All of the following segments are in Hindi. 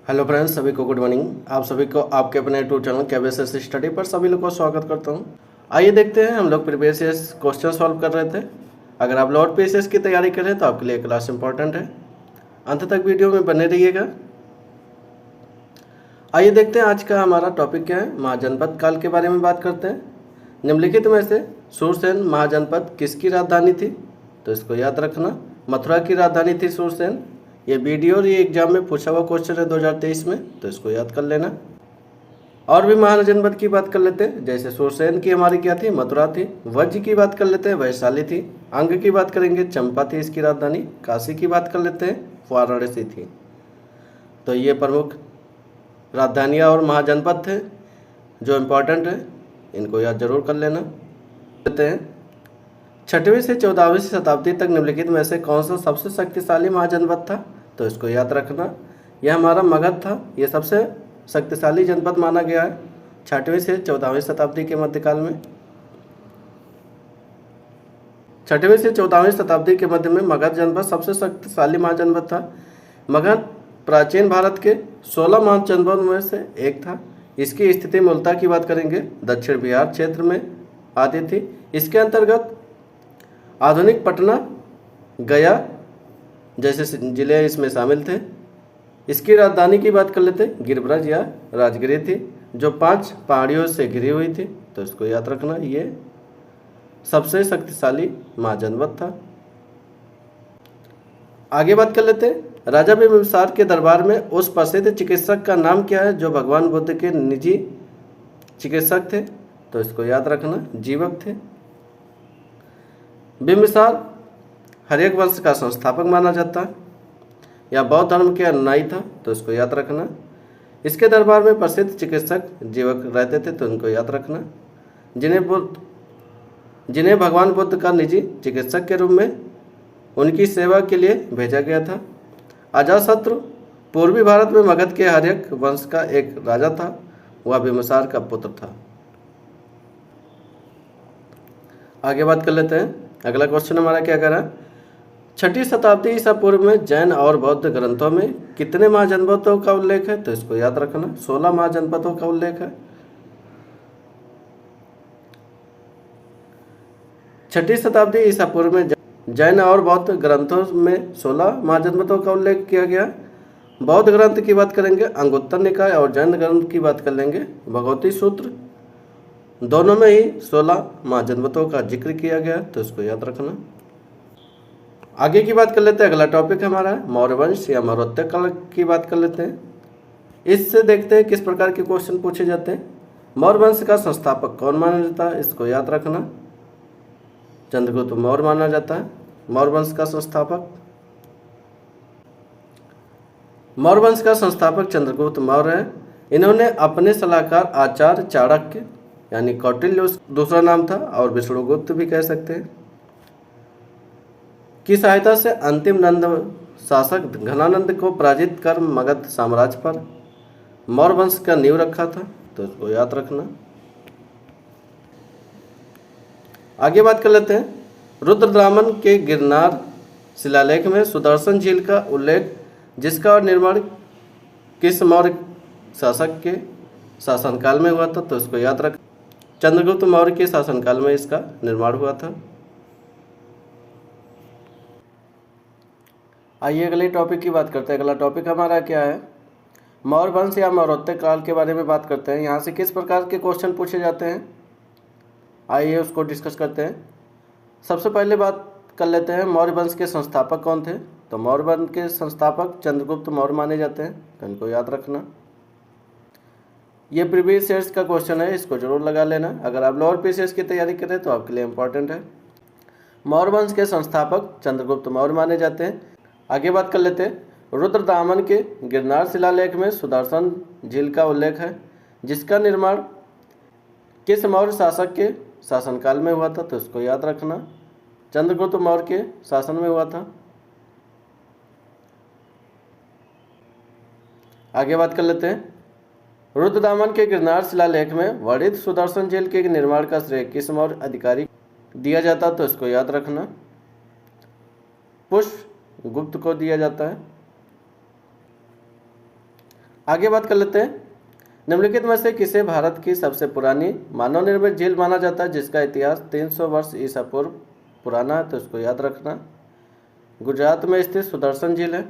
हेलो फ्रेंड्स, सभी को गुड मॉर्निंग। आप सभी को आपके अपने यूट्यूब चैनल KBSS स्टडी पर सभी लोग को स्वागत करता हूं। आइए देखते हैं, हम लोग प्रीवियस क्वेश्चन सॉल्व कर रहे थे। अगर आप लॉर्ड पीसीएस की तैयारी कर रहे हैं तो आपके लिए क्लास इंपॉर्टेंट है, अंत तक वीडियो में बने रहिएगा। आइए देखते हैं आज का हमारा टॉपिक क्या है। महाजनपद काल के बारे में बात करते हैं। निम्नलिखित में से सूरसेन महाजनपद किसकी राजधानी थी? तो इसको याद रखना, मथुरा की राजधानी थी सूरसेन। ये वीडियो और ये एग्जाम में पूछा हुआ क्वेश्चन है 2023 में, तो इसको याद कर लेना। और भी महाजनपद की बात कर लेते हैं, जैसे सूरसेन की हमारी क्या थी? मथुरा थी। वज्र की बात कर लेते हैं, वैशाली थी। अंग की बात करेंगे, चंपा थी इसकी राजधानी। काशी की बात कर लेते हैं, वाराणसी थी। तो ये प्रमुख राजधानियाँ और महाजनपद थे जो इम्पोर्टेंट है, इनको याद जरूर कर लेना। लेते हैं 6वीं से 14वीं शताब्दी तक निम्नलिखित में से कौन सा सबसे शक्तिशाली महाजनपद था? तो इसको याद रखना, यह हमारा मगध था। यह सबसे शक्तिशाली जनपद माना गया है 6वीं से 14वीं शताब्दी के मध्यकाल में। 6वीं से 14वीं शताब्दी के मध्य में मगध जनपद सबसे शक्तिशाली महाजनपद था। मगध प्राचीन भारत के 16 महाजनपदों में से एक था। इसकी स्थिति मूलतः की बात करेंगे दक्षिण बिहार क्षेत्र में आती थी। इसके अंतर्गत आधुनिक पटना, गया जैसे जिले इसमें शामिल थे। इसकी राजधानी की बात कर लेते, गिरिब्रज या राजगिरी थी, जो 5 पहाड़ियों से घिरी हुई थी। तो इसको याद रखना, ये सबसे शक्तिशाली महाजनपद था। आगे बात कर लेते, राजा बिंबिसार के दरबार में उस प्रसिद्ध चिकित्सक का नाम क्या है जो भगवान बुद्ध के निजी चिकित्सक थे? तो इसको याद रखना, जीवक थे। बिंबिसार हर्यक वंश का संस्थापक माना जाता है या बौद्ध धर्म के अनुयायी था। तो इसको याद रखना। इसके दरबार में प्रसिद्ध चिकित्सक जीवक रहते थे, तो इनको याद रखना, जिन्हें भगवान बुद्ध का निजी चिकित्सक के रूप में उनकी सेवा के लिए भेजा गया था। अजातशत्रु पूर्वी भारत में मगध के हर्यक वंश का एक राजा था, वह बिंबिसार का पुत्र था। आगे बात कर लेते हैं, अगला क्वेश्चन हमारा क्या कह रहा है? 6वीं शताब्दी ईसा पूर्व में जैन और बौद्ध ग्रंथों में कितने महाजनपदों का उल्लेख है? तो इसको याद रखना, 16 महाजनपदों का उल्लेख है। 6वीं शताब्दी ईसा पूर्व में जैन और बौद्ध ग्रंथों में 16 महाजनपदों का उल्लेख किया गया। बौद्ध ग्रंथ की बात करेंगे अंगुत्तर निकाय, और जैन ग्रंथ की बात कर लेंगे भगवती सूत्र। दोनों में ही 16 महाजनपदों का जिक्र किया गया, तो इसको याद रखना। आगे की बात कर लेते हैं, अगला टॉपिक हमारा है मौर्य वंश या मौर्योत्तर काल की बात कर लेते हैं। इससे देखते हैं किस प्रकार के क्वेश्चन पूछे जाते हैं। मौर्य वंश का संस्थापक कौन माना जाता है? इसको याद रखना, चंद्रगुप्त मौर्य माना जाता है मौर्य वंश का संस्थापक। मौर्य वंश का संस्थापक चंद्रगुप्त मौर्य है। इन्होंने अपने सलाहकार आचार्य चाणक्य यानी कौटिल्य दूसरा नाम था, और विष्णुगुप्त भी कह सकते हैं, की सहायता से अंतिम नंद शासक घनानंद को पराजित कर मगध साम्राज्य पर मौर्य वंश का नींव रखा था। तो इसको याद रखना। आगे बात कर लेते हैं, रुद्रदामन के गिरनार शिलालेख में सुदर्शन झील का उल्लेख, जिसका निर्माण किस मौर्य शासक के शासनकाल में हुआ था? तो इसको याद रख, चंद्रगुप्त मौर्य के शासनकाल में इसका निर्माण हुआ था। आइए अगले टॉपिक की बात करते हैं। अगला टॉपिक हमारा क्या है? मौर्य वंश या मौर्योत्तर काल के बारे में बात करते हैं। यहाँ से किस प्रकार के क्वेश्चन पूछे जाते हैं, आइए उसको डिस्कस करते हैं। सबसे पहले बात कर लेते हैं, मौर्य वंश के संस्थापक कौन थे? तो मौर्य वंश के संस्थापक चंद्रगुप्त मौर्य माने जाते हैं, तो इनको याद रखना। ये प्रीवियस ईयर्स का क्वेश्चन है, इसको जरूर लगा लेना। अगर आप लोअर पीसीएस की तैयारी करें तो आपके लिए इंपॉर्टेंट है। मौर्य वंश के संस्थापक चंद्रगुप्त मौर्य माने जाते हैं। आगे बात कर लेते हैं, रुद्रदामन के गिरनार शिलालेख में सुदर्शन झील का उल्लेख है, जिसका निर्माण किस मौर्य शासक के शासनकाल में हुआ था? तो इसको याद रखना, चंद्रगुप्त मौर्य के शासन में हुआ था। आगे बात कर लेते हैं, रुद्रदामन के गिरनार शिलालेख में वर्णित सुदर्शन झील के निर्माण का श्रेय किस मौर्य अधिकारी दिया जाता? तो इसको याद रखना, पुष्पगुप्त को दिया जाता है। आगे बात कर लेते हैं, निम्नलिखित में से किसे भारत की सबसे पुरानी मानव निर्मित झील माना जाता है जिसका इतिहास 300 वर्ष ईसा पूर्व पुराना है? तो इसको याद रखना, गुजरात में स्थित सुदर्शन झील है।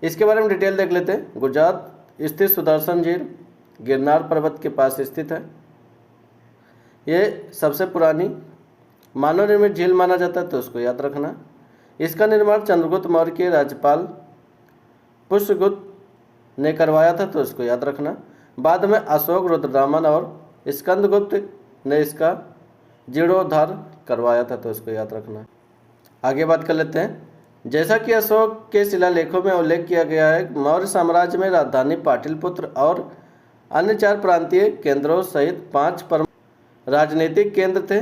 इसके बारे में डिटेल देख लेते हैं। गुजरात स्थित सुदर्शन झील गिरनार पर्वत के पास स्थित है। ये सबसे पुरानी मानव निर्मित झील माना जाता है, तो उसको याद रखना। इसका निर्माण चंद्रगुप्त मौर्य के राज्यपाल पुष्यगुप्त ने करवाया था, तो इसको याद रखना। बाद में अशोक, रुद्रदामन और स्कंदगुप्त ने इसका जीर्णोद्धार करवाया था, तो इसको याद रखना। आगे बात कर लेते हैं, जैसा कि अशोक के शिलालेखों में उल्लेख किया गया है, मौर्य साम्राज्य में राजधानी पाटलिपुत्र और अन्य 4 प्रांतीय केंद्रों सहित 5 प्रमुख राजनीतिक केंद्र थे।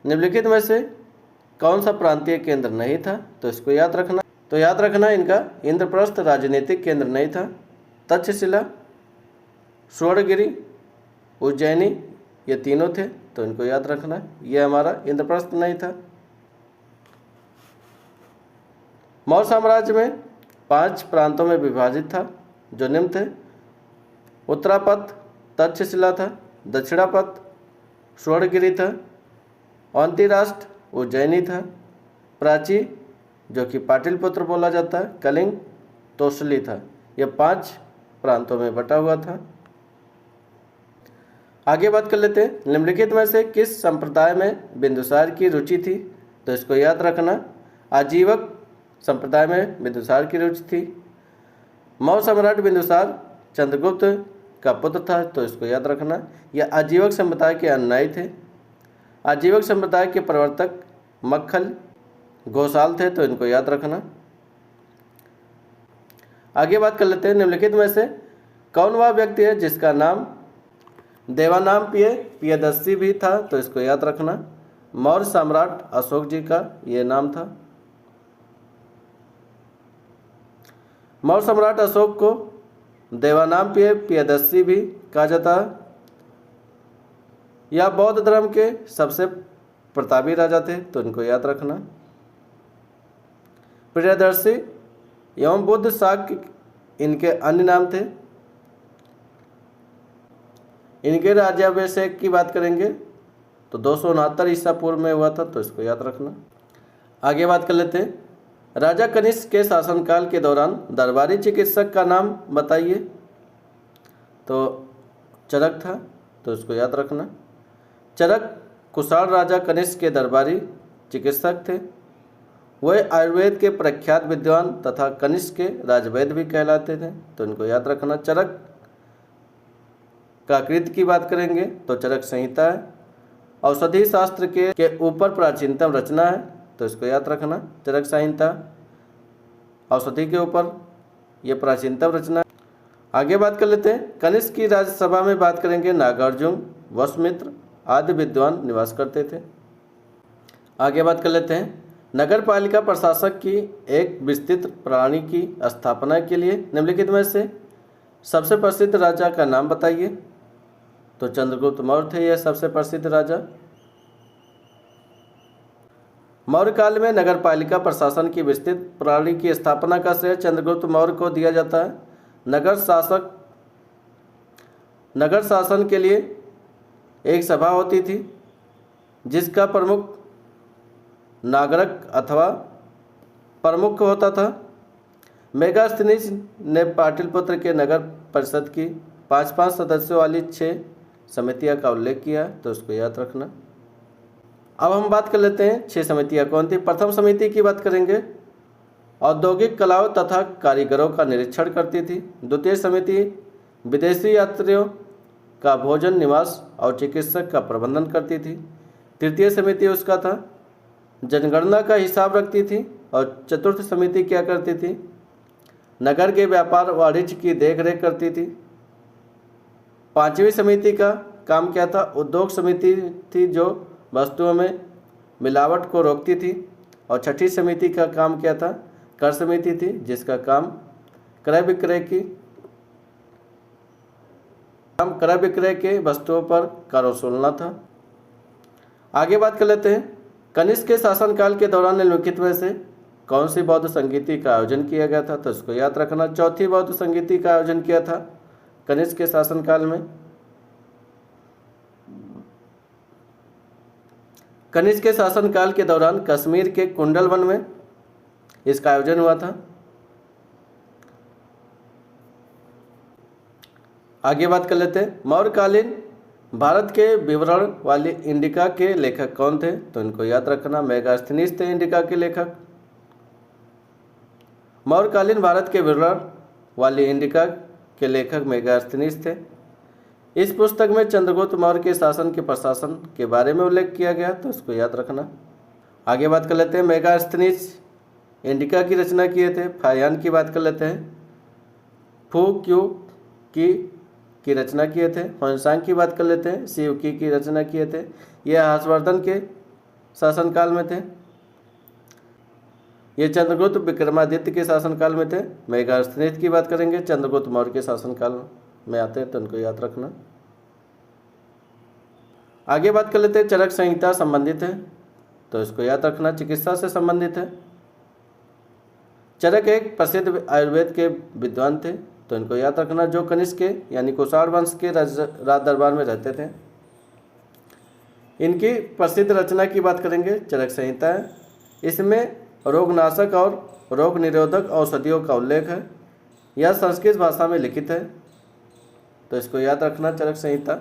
निम्नलिखित में से कौन सा प्रांतीय केंद्र नहीं था? तो इसको याद रखना। तो याद रखना, इनका इंद्रप्रस्थ राजनीतिक केंद्र नहीं था, तक्षशिला, स्वर्णगिरी, उज्जैनी, ये तीनों थे, तो इनको याद रखना। ये हमारा इंद्रप्रस्थ नहीं था। मौर्य साम्राज्य में 5 प्रांतों में विभाजित था, जो निम्न थे। उत्तरापथ तक्षशिला था, दक्षिणापथ स्वर्णगिरी था, अंतिराष्ट्र उज्जैनी था, प्राची जो कि पाटलिपुत्र बोला जाता है, कलिंग तोसली था। यह 5 प्रांतों में बटा हुआ था। आगे बात कर लेते हैं, निम्नलिखित में से किस संप्रदाय में बिंदुसार की रुचि थी? तो इसको याद रखना, आजीवक संप्रदाय में बिंदुसार की रुचि थी। मौर्य सम्राट बिंदुसार चंद्रगुप्त का पुत्र था, तो इसको याद रखना। यह आजीवक संप्रदाय के अनुयायी थे। आजीवक संप्रदाय के प्रवर्तक मक्खल घोषाल थे, तो इनको याद रखना। आगे बात कर लेते हैं, निम्नलिखित में से कौन वह व्यक्ति है जिसका नाम देवानाम प्रियदर्शी भी था? तो इसको याद रखना। मौर्य सम्राट अशोक जी का ये नाम था। मौर्य सम्राट अशोक को देवानाम प्रियदर्शी भी कहा जाता है। यह बौद्ध धर्म के सबसे प्रतापी राजा थे, तो इनको याद रखना। प्रियदर्शी एवं बुद्ध शाक्य इनके अन्य नाम थे। इनके राज्याभिषेक की बात करेंगे तो 269 ईसा पूर्व में हुआ था, तो इसको याद रखना। आगे बात कर लेते हैं, राजा कनिष्क के शासनकाल के दौरान दरबारी चिकित्सक का नाम बताइए। तो चरक था, तो इसको याद रखना। चरक कुषाण राजा कनिष्क के दरबारी चिकित्सक थे। वह आयुर्वेद के प्रख्यात विद्वान तथा कनिष्क के राजवैद्य भी कहलाते थे, तो इनको याद रखना। चरक का कृत की बात करेंगे तो चरक संहिता है। औषधि शास्त्र के ऊपर प्राचीनतम रचना है, तो इसको याद रखना। चरक संहिता औषधि के ऊपर यह प्राचीनतम रचना है। आगे बात कर लेते हैं, कनिष्क की राज्यसभा में बात करेंगे नागार्जुन, वसुमित्र आदि विद्वान निवास करते थे। आगे बात कर लेते हैं, नगर पालिका प्रशासक की एक विस्तृत प्रणाली की स्थापना के लिए निम्नलिखित में से सबसे प्रसिद्ध राजा का नाम बताइए। तो चंद्रगुप्त मौर्य थे यह सबसे प्रसिद्ध राजा। मौर्य काल में नगर पालिका प्रशासन की विस्तृत प्रणाली की स्थापना का श्रेय चंद्रगुप्त मौर्य को दिया जाता है। नगर शासन के लिए एक सभा होती थी जिसका प्रमुख नागरक अथवा प्रमुख होता था। मेगास्थनीज ने पाटलिपुत्र के नगर परिषद की 5-5 सदस्यों वाली 6 समितियां का उल्लेख किया, तो उसको याद रखना। अब हम बात कर लेते हैं 6 समितियां कौन थी। प्रथम समिति की बात करेंगे, औद्योगिक कलाओं तथा कारीगरों का निरीक्षण करती थी। द्वितीय समिति विदेशी यात्रियों का भोजन, निवास और चिकित्सक का प्रबंधन करती थी। तृतीय समिति उसका था जनगणना का हिसाब रखती थी। और चतुर्थ समिति क्या करती थी, नगर के व्यापार वाणिज्य की देखरेख करती थी। पांचवी समिति का काम क्या था, उद्योग समिति थी जो वस्तुओं में मिलावट को रोकती थी। और छठी समिति का काम क्या था, कर समिति थी जिसका काम क्रय विक्रय के वस्तुओं पर कर वसूलना था। आगे बात कर लेते हैं, कनिष्क के शासनकाल के दौरान निम्नलिखित में से कौन सी बौद्ध संगीति का आयोजन किया गया था? तो इसको याद रखना, चौथी बौद्ध संगीति का आयोजन किया था कनिष्क के शासनकाल में। कनिष्क के शासनकाल के दौरान कश्मीर के कुंडल वन में इसका आयोजन हुआ था। आगे बात कर लेते हैं, मौर्यकालीन भारत के विवरण वाली इंडिका के लेखक कौन थे? तो इनको याद रखना, मेगास्थनीज थे इंडिका के लेखक। मौर्यकालीन भारत के विवरण वाली इंडिका के लेखक मेगास्थनीज थे। इस पुस्तक में चंद्रगुप्त मौर्य के शासन के प्रशासन के बारे में उल्लेख किया गया, तो इसको याद रखना। आगे बात कर लेते हैं, मेगास्थनीज इंडिका की रचना किए थे। फायान की बात कर लेते हैं, फू क्यू की रचना किए थे। होनसांग की बात कर लेते हैं, सी की रचना किए थे। यह हर्षवर्धन के शासनकाल में थे। ये चंद्रगुप्त विक्रमादित्य के शासनकाल में थे। मेगास्थनीज की बात करेंगे, चंद्रगुप्त मौर्य के शासनकाल में आते हैं, तो उनको याद रखना। आगे बात कर लेते हैं, चरक संहिता संबंधित है, तो इसको याद रखना, चिकित्सा से संबंधित है। चरक एक प्रसिद्ध आयुर्वेद के विद्वान थे, तो इनको याद रखना, जो कनिष्क के यानी कुषाण वंश के राज दरबार में रहते थे। इनकी प्रसिद्ध रचना की बात करेंगे, चरक संहिता है। इसमें रोगनाशक और रोग निरोधक औषधियों का उल्लेख है। यह संस्कृत भाषा में लिखित है, तो इसको याद रखना, चरक संहिता।